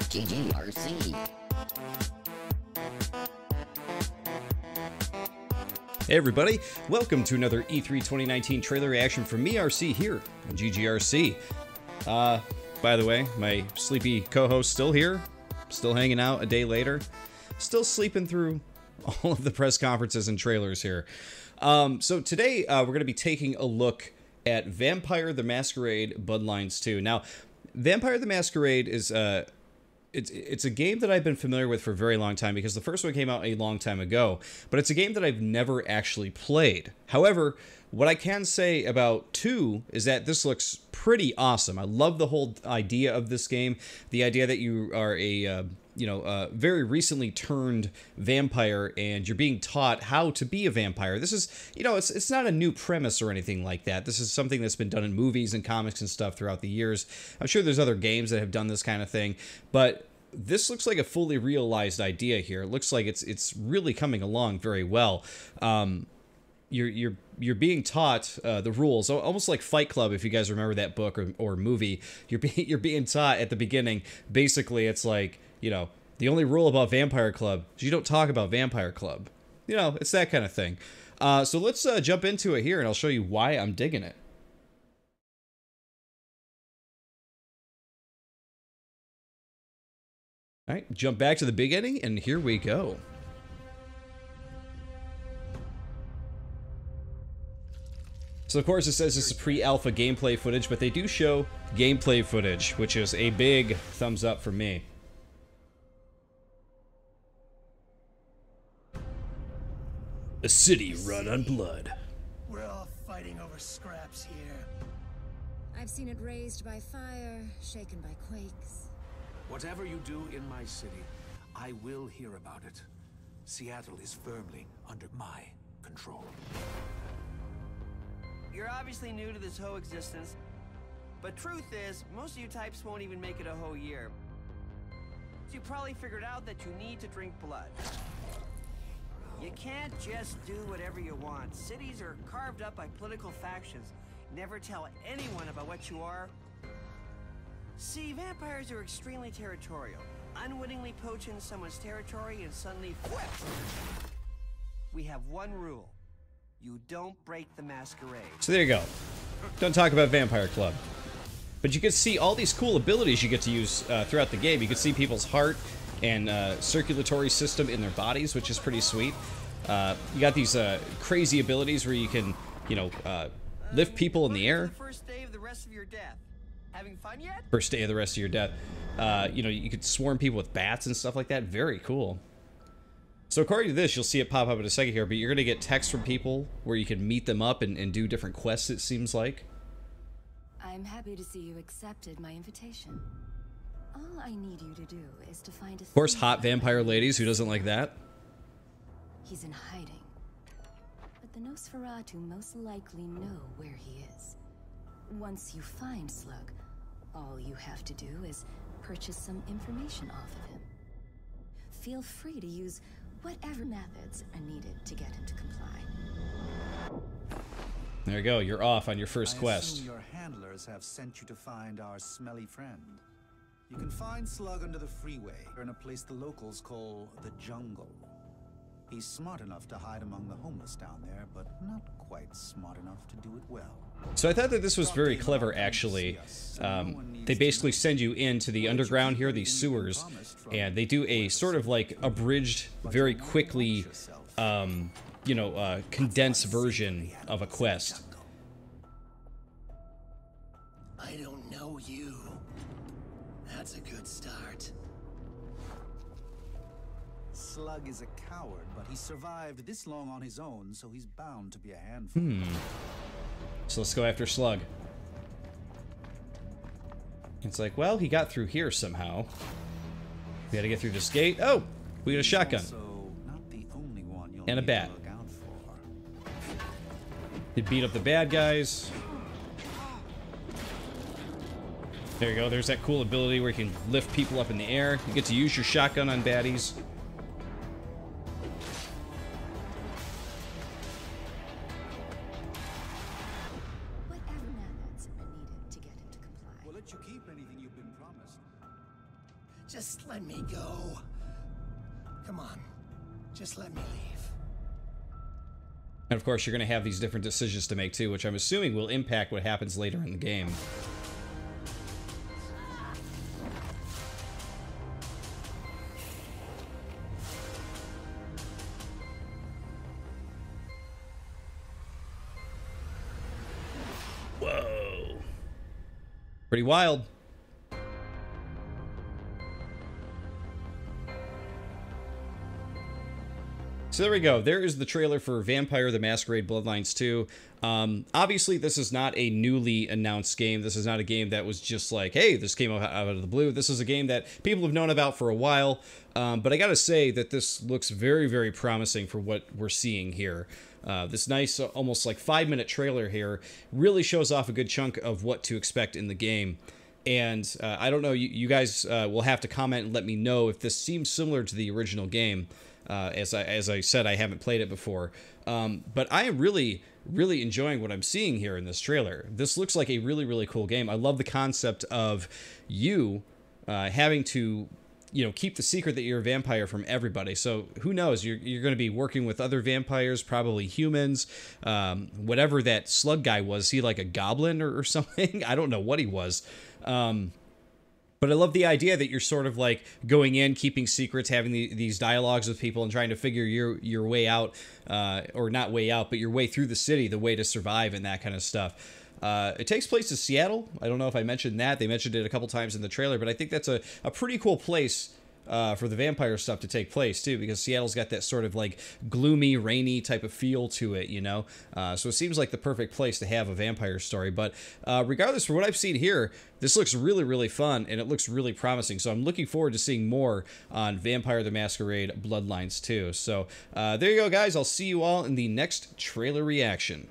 GGRC. Hey everybody, welcome to another E3 2019 trailer reaction from me, RC, here on GGRC. By the way, my sleepy co-host still here, still hanging out a day later, still sleeping through all of the press conferences and trailers here. So today we're going to be taking a look at Vampire the Masquerade Bloodlines 2. Now, Vampire the Masquerade is it's a game that I've been familiar with for a very long time because the first one came out a long time ago, but it's a game that I've never actually played. However, what I can say about 2 is that this looks pretty awesome. I love the whole idea of this game, the idea that you are a very recently turned vampire and you're being taught how to be a vampire. This is, it's not a new premise or anything like that. This is something that's been done in movies and comics and stuff throughout the years. I'm sure there's other games that have done this kind of thing, but this looks like a fully realized idea here. It looks like it's really coming along very well. You're being taught the rules, almost like Fight Club, if you guys remember that book or movie. You're being taught at the beginning. Basically, it's like, the only rule about Vampire Club is you don't talk about Vampire Club. It's that kind of thing. So let's jump into it here, and I'll show you why I'm digging it. All right, jump back to the beginning, and here we go. So of course it says this is pre-alpha gameplay footage, but they do show gameplay footage, which is a big thumbs up for me. A city run on blood. We're all fighting over scraps here. I've seen it raised by fire, shaken by quakes. Whatever you do in my city, I will hear about it. Seattle is firmly under my control. You're obviously new to this whole existence, but truth is, most of you types won't even make it a whole year. So you probably figured out that you need to drink blood. You can't just do whatever you want. Cities are carved up by political factions. Never tell anyone about what you are. See, vampires are extremely territorial. Unwittingly poach in someone's territory and suddenly whip! We have one rule. You don't break the masquerade. So there you go. Don't talk about Vampire Club. But you can see all these cool abilities you get to use throughout the game. You can see people's heart and circulatory system in their bodies, which is pretty sweet. You got these crazy abilities where you can, lift people in the air. First day of the rest of your death. Having fun yet? First day of the rest of your death. You could swarm people with bats and stuff like that. Very cool. So according to this, you'll see it pop up in a second here, but you're going to get texts from people where you can meet them up and do different quests, it seems like. I'm happy to see you accepted my invitation. All I need you to do is to find a... Of course, hot vampire ladies, who doesn't like that? He's in hiding. But the Nosferatu most likely know where he is. Once you find Slug, all you have to do is purchase some information off of him. Feel free to use whatever methods are needed to get him to comply. There you go, you're off on your first quest. I assume your handlers have sent you to find our smelly friend. You can find Slug under the freeway, in a place the locals call the jungle. He's smart enough to hide among the homeless down there, but not quite smart enough to do it well. So I thought that this was very clever, actually. They basically send you into the underground here, these sewers, and they do a sort of like abridged, very quickly, condensed version of a quest. I don't know you. That's a good start. Slug is a coward, but he survived this long on his own, so he's bound to be a handful. So let's go after Slug. It's like, well, he got through here somehow. We gotta get through this gate. Oh, we got a shotgun. Not the only one you'll And a need bat. to look out for. They beat up the bad guys. There you go. There's that cool ability where you can lift people up in the air. You get to use your shotgun on baddies. let you keep anything you've been promised. Just let me go. Come on. Just let me leave. And of course, you're going to have these different decisions to make too, which I'm assuming will impact what happens later in the game. Whoa. Pretty wild. So there we go. There is the trailer for Vampire the Masquerade Bloodlines 2. Obviously, this is not a newly announced game. This is not a game that was just like, hey, this came out of the blue. This is a game that people have known about for a while. But I gotta say that this looks very, very promising for what we're seeing here. This nice, almost like 5-minute trailer here really shows off a good chunk of what to expect in the game. And I don't know, you guys will have to comment and let me know if this seems similar to the original game. As I said, I haven't played it before. But I am really enjoying what I'm seeing here in this trailer. This looks like a really, really cool game. I love the concept of you having to, keep the secret that you're a vampire from everybody. So who knows? You're going to be working with other vampires, probably humans. Whatever that slug guy was, he like a goblin or something? I don't know what he was. But I love the idea that you're sort of like going in, keeping secrets, having these dialogues with people and trying to figure your way out, or not way out, but your way through the city, the way to survive and that kind of stuff. It takes place in Seattle. I don't know if I mentioned that. They mentioned it a couple times in the trailer, but I think that's a pretty cool place for the vampire stuff to take place too, because Seattle's got that sort of like gloomy, rainy type of feel to it, so it seems like the perfect place to have a vampire story. But regardless, for what I've seen here, this looks really, really fun and it looks really promising. So I'm looking forward to seeing more on Vampire the Masquerade Bloodlines 2. So there you go, guys. I'll see you all in the next trailer reaction.